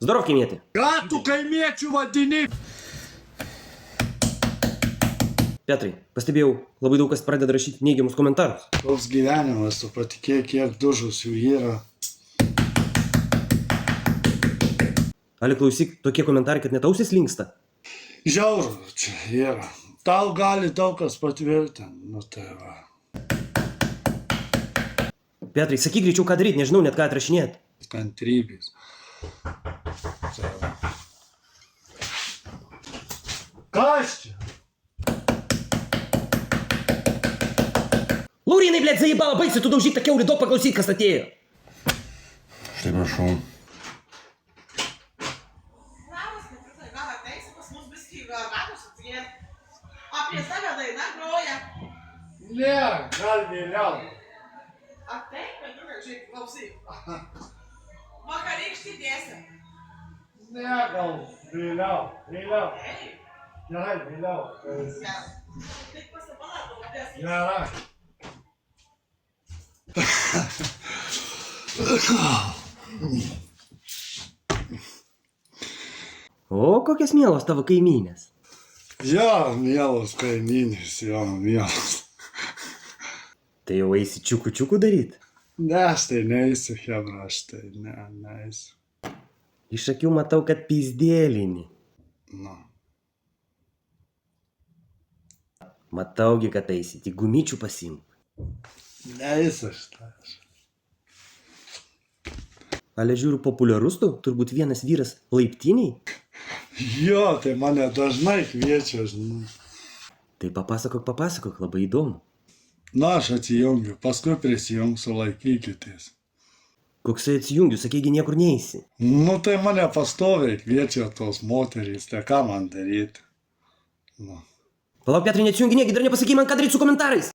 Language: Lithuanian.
Zdorov, kaimieti. Ką tu kaimiečių vadini? Petrai, pastebėjau, labai daug kas pradeda rašyti neigiamus komentarus. Toks gyvenimas, tu patikėk, kiek dužusių yra. Ali, klausyk, tokie komentarai, kad net ausis linksta. Žiauru čia yra. Tau gali daug kas patvirtinti. Nu tai va. Petrai, sakyk greičiau, ką daryti, nežinau net ką atrašinėti. Kantrybės. Tai va. Kas čia? Laurinai, blėt, zaibala, baisi, tu daužyk tą kiaurį, duok paklausyt, kas atėjo. Štai prašau. Labas, Petriukai, gal ateisi pas mus biskį arbatos atsigėrti? O prie tave daina groja. Ne, gal vėliau. Ateik, Petriukai, žiūrėk, klausyk. Vakarykštį dėsim. Ne, gal vėliau. Vėliau. Ei, Gerai, vėliau. gerai. Tik pasipalauk, dėsim. Gerai. O, kokias mielos tavo kaimynės. Jo, mielos kaimynės, jo, mielos. Tai jau eisi čiukų daryt. Ne, aš tai neįsiu, hebra, aš tai neįsiu. Iš akių matau, kad pizdėlinį. Nu. Mataugi, kad eisi, tik gumyčių pasimk. Neįsiu aš tai. Ale žiūriu, populiarus tu, turbūt vienas vyras laiptiniai. Jo, tai mane dažnai kviečia, žinai. Tai papasakok, labai įdomu. Na, aš atsijungiu, paskui prisijungsiu, laikykitės. Koksai atsijungiu, sakėgi niekur neisi. Nu, tai mane pastoviai kviečia tos moterys, tai ką man daryti? Nu. Palauk, Petrai, neatsijungi, negi dar nepasakei man, ką daryti su komentarais.